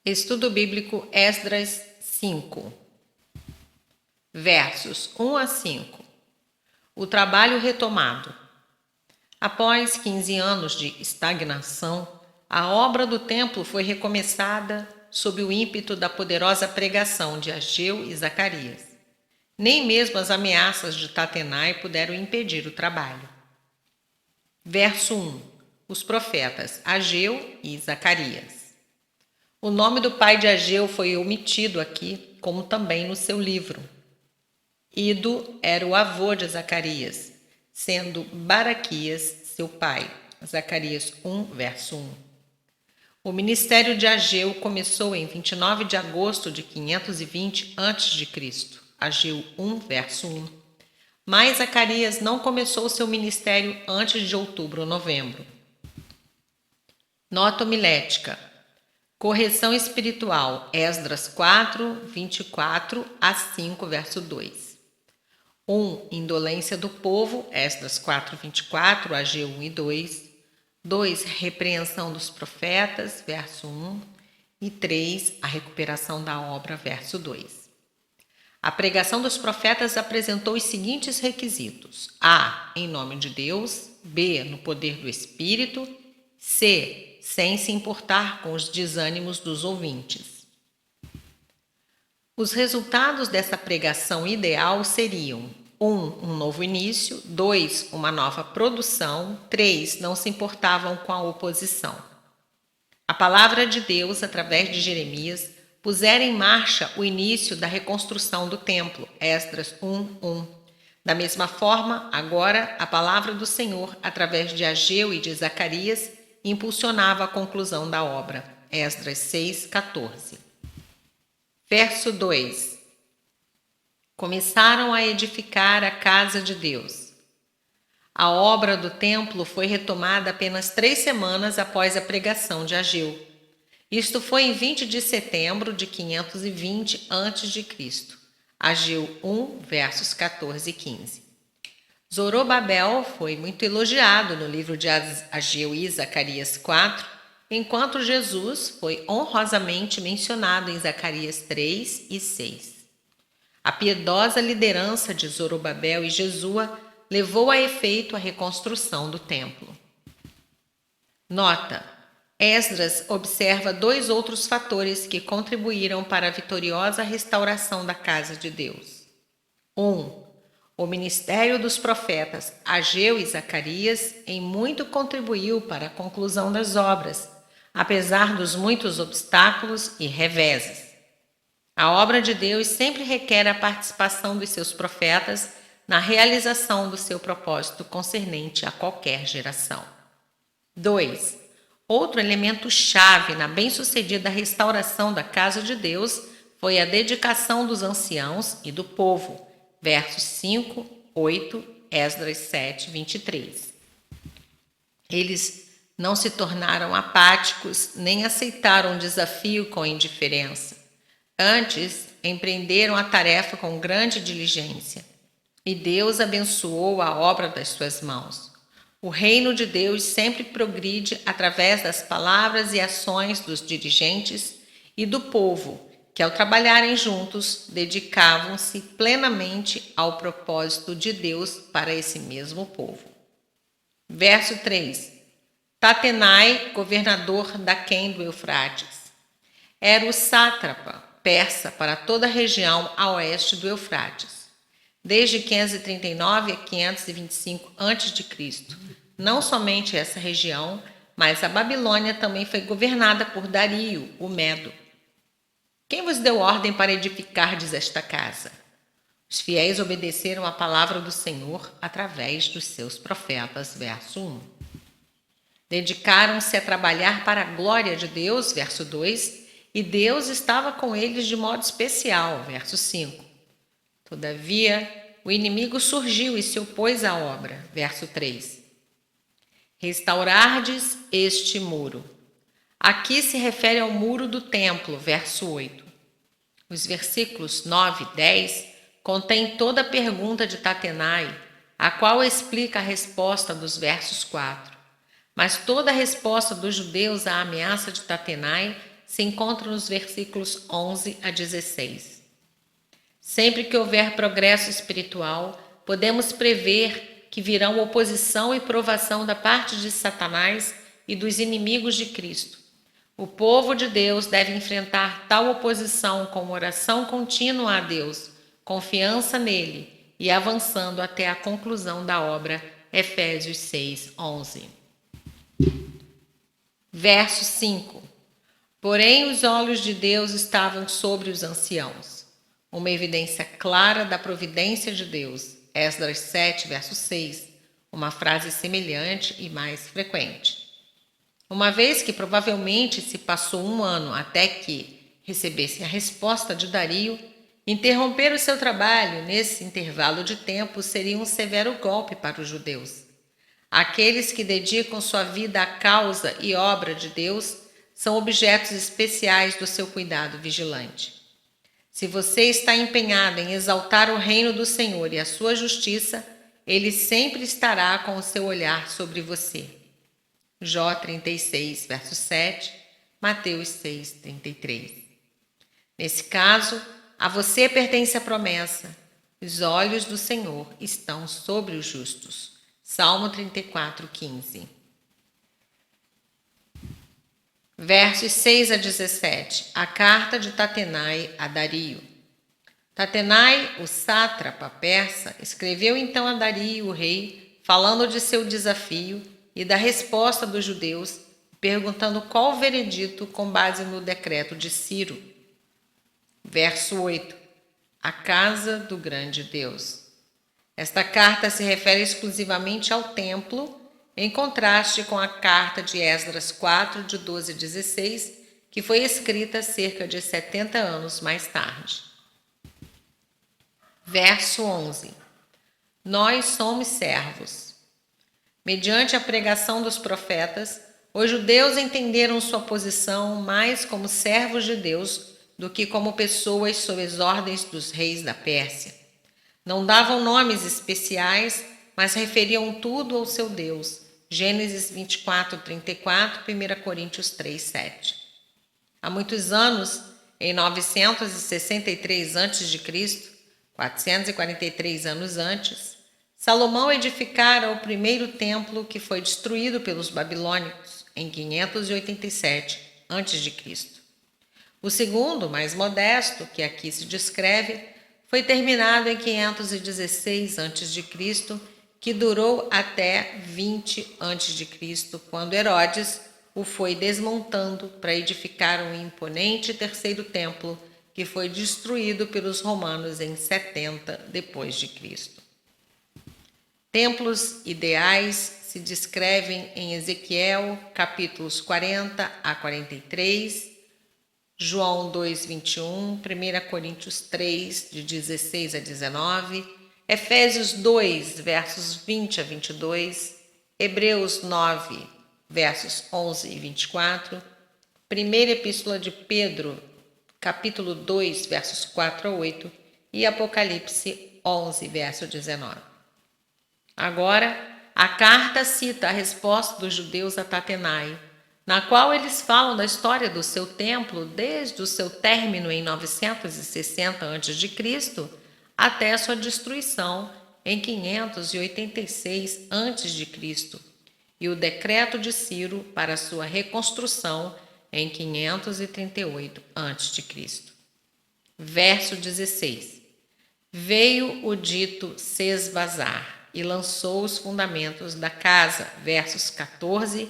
Estudo Bíblico Esdras 5, versos 1 a 5. O trabalho retomado. Após 15 anos de estagnação, a obra do templo foi recomeçada sob o ímpeto da poderosa pregação de Ageu e Zacarias. Nem mesmo as ameaças de Tatenai puderam impedir o trabalho. Verso 1. Os profetas Ageu e Zacarias. O nome do pai de Ageu foi omitido aqui, como também no seu livro. Ido era o avô de Zacarias, sendo Baraquias seu pai. Zacarias 1, verso 1. O ministério de Ageu começou em 29 de agosto de 520 a.C. Ageu 1, verso 1. Mas Zacarias não começou seu ministério antes de outubro ou novembro. Nota homilética. Correção espiritual, Esdras 4, 24 a 5, verso 2. 1. Indolência do povo, Esdras 4, 24, Ageu 1 e 2. 2. Repreensão dos profetas, verso 1. E 3. A recuperação da obra, verso 2. A pregação dos profetas apresentou os seguintes requisitos: A. Em nome de Deus. B. No poder do Espírito. C. Sem se importar com os desânimos dos ouvintes. Os resultados dessa pregação ideal seriam: 1. Um novo início. 2. Uma nova produção. 3. Não se importavam com a oposição. A palavra de Deus, através de Jeremias, pusera em marcha o início da reconstrução do templo. Esdras 1, 1. Da mesma forma, agora, a palavra do Senhor, através de Ageu e de Zacarias, impulsionava a conclusão da obra. Esdras 6, 14. Verso 2. Começaram a edificar a casa de Deus. A obra do templo foi retomada apenas 3 semanas após a pregação de Ageu. Isto foi em 20 de setembro de 520 a.C. Ageu 1, versos 14 e 15. Zorobabel foi muito elogiado no livro de Ageu e Zacarias 4, enquanto Jesus foi honrosamente mencionado em Zacarias 3 e 6. A piedosa liderança de Zorobabel e Jesua levou a efeito a reconstrução do templo. Nota: Esdras observa 2 outros fatores que contribuíram para a vitoriosa restauração da casa de Deus. 1. O ministério dos profetas Ageu e Zacarias em muito contribuiu para a conclusão das obras, apesar dos muitos obstáculos e reveses. A obra de Deus sempre requer a participação dos seus profetas na realização do seu propósito concernente a qualquer geração. 2. Outro elemento chave na bem-sucedida restauração da casa de Deus foi a dedicação dos anciãos e do povo. Versos 5, 8, Esdras 7, 23. Eles não se tornaram apáticos nem aceitaram o desafio com indiferença. Antes, empreenderam a tarefa com grande diligência. E Deus abençoou a obra das suas mãos. O reino de Deus sempre progride através das palavras e ações dos dirigentes e do povo, que ao trabalharem juntos, dedicavam-se plenamente ao propósito de Deus para esse mesmo povo. Verso 3. Tatenai, governador daquém do Eufrates. Era o sátrapa persa para toda a região a oeste do Eufrates. Desde 539 a 525 a.C., não somente essa região, mas a Babilônia também foi governada por Dario, o Medo. Quem vos deu ordem para edificardes esta casa? Os fiéis obedeceram à palavra do Senhor através dos seus profetas. Verso 1. Dedicaram-se a trabalhar para a glória de Deus. Verso 2. E Deus estava com eles de modo especial. Verso 5. Todavia, o inimigo surgiu e se opôs à obra. Verso 3. Restaurardes este muro. Aqui se refere ao muro do templo. Verso 8. Os versículos 9 e 10 contêm toda a pergunta de Tatenai, a qual explica a resposta dos versos 4. Mas toda a resposta dos judeus à ameaça de Tatenai se encontra nos versículos 11 a 16. Sempre que houver progresso espiritual, podemos prever que virão oposição e provação da parte de Satanás e dos inimigos de Cristo. O povo de Deus deve enfrentar tal oposição com oração contínua a Deus, confiança nele e avançando até a conclusão da obra. Efésios 6, 11. Verso 5. Porém, os olhos de Deus estavam sobre os anciãos. Uma evidência clara da providência de Deus. Esdras 7, verso 6. Uma frase semelhante e mais frequente. Uma vez que provavelmente se passou 1 ano até que recebessem a resposta de Dario, interromper o seu trabalho nesse intervalo de tempo seria um severo golpe para os judeus. Aqueles que dedicam sua vida à causa e obra de Deus são objetos especiais do seu cuidado vigilante. Se você está empenhado em exaltar o reino do Senhor e a sua justiça, ele sempre estará com o seu olhar sobre você. Jó 36, verso 7, Mateus 6, 33. Nesse caso, a você pertence a promessa: os olhos do Senhor estão sobre os justos. Salmo 34, 15. Versos 6 a 17. A carta de Tatenai a Dario. Tatenai, o sátrapa persa, escreveu então a Dario, o rei, falando de seu desafio e da resposta dos judeus, perguntando qual o veredito com base no decreto de Ciro. Verso 8. A casa do grande Deus. Esta carta se refere exclusivamente ao templo, em contraste com a carta de Esdras 4, de 12 a 16, que foi escrita cerca de 70 anos mais tarde. Verso 11. Nós somos servos. Mediante a pregação dos profetas, os judeus entenderam sua posição mais como servos de Deus do que como pessoas sob as ordens dos reis da Pérsia. Não davam nomes especiais, mas referiam tudo ao seu Deus. Gênesis 24, 34, 1 Coríntios 3, 7. Há muitos anos, em 963 a.C., 443 anos antes, Salomão edificara o primeiro templo que foi destruído pelos babilônicos em 587 a.C. O segundo, mais modesto, que aqui se descreve, foi terminado em 516 a.C., que durou até 20 a.C., quando Herodes o foi desmontando para edificar um imponente terceiro templo que foi destruído pelos romanos em 70 d.C. Templos ideais se descrevem em Ezequiel, capítulos 40 a 43, João 2, 21, 1 Coríntios 3, de 16 a 19, Efésios 2, versos 20 a 22, Hebreus 9, versos 11 e 24, Primeira Epístola de Pedro, capítulo 2, versos 4 a 8 e Apocalipse 11, verso 19. Agora, a carta cita a resposta dos judeus a Tatenai, na qual eles falam da história do seu templo desde o seu término em 960 a.C. até a sua destruição em 586 a.C. e o decreto de Ciro para sua reconstrução em 538 a.C. Verso 16. Veio o dito Sesbazar e lançou os fundamentos da casa. Versos 14,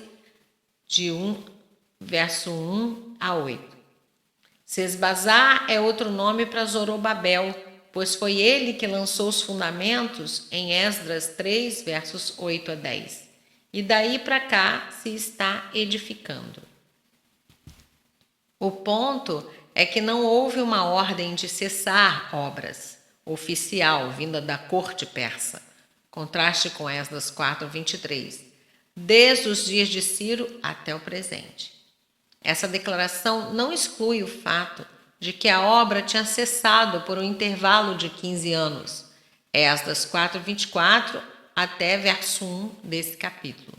verso 1 a 8. Sesbazar é outro nome para Zorobabel, pois foi ele que lançou os fundamentos em Esdras 3, versos 8 a 10. E daí para cá se está edificando. O ponto é que não houve uma ordem de cessar obras oficial vinda da corte persa, contraste com Esdras 4, 23, desde os dias de Ciro até o presente. Essa declaração não exclui o fato de que a obra tinha cessado por um intervalo de 15 anos, Esdras 4, 24 até verso 1 desse capítulo.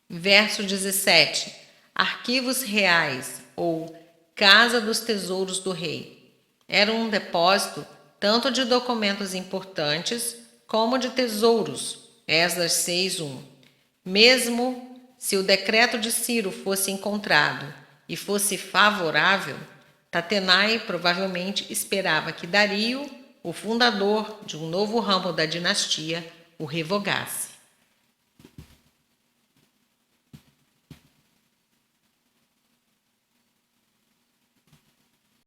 Verso 17. Arquivos reais ou Casa dos Tesouros do Rei. Era um depósito tanto de documentos importantes como de tesouros. Esdras 6:1. Mesmo se o decreto de Ciro fosse encontrado e fosse favorável, Tatenai provavelmente esperava que Dario, o fundador de um novo ramo da dinastia, o revogasse.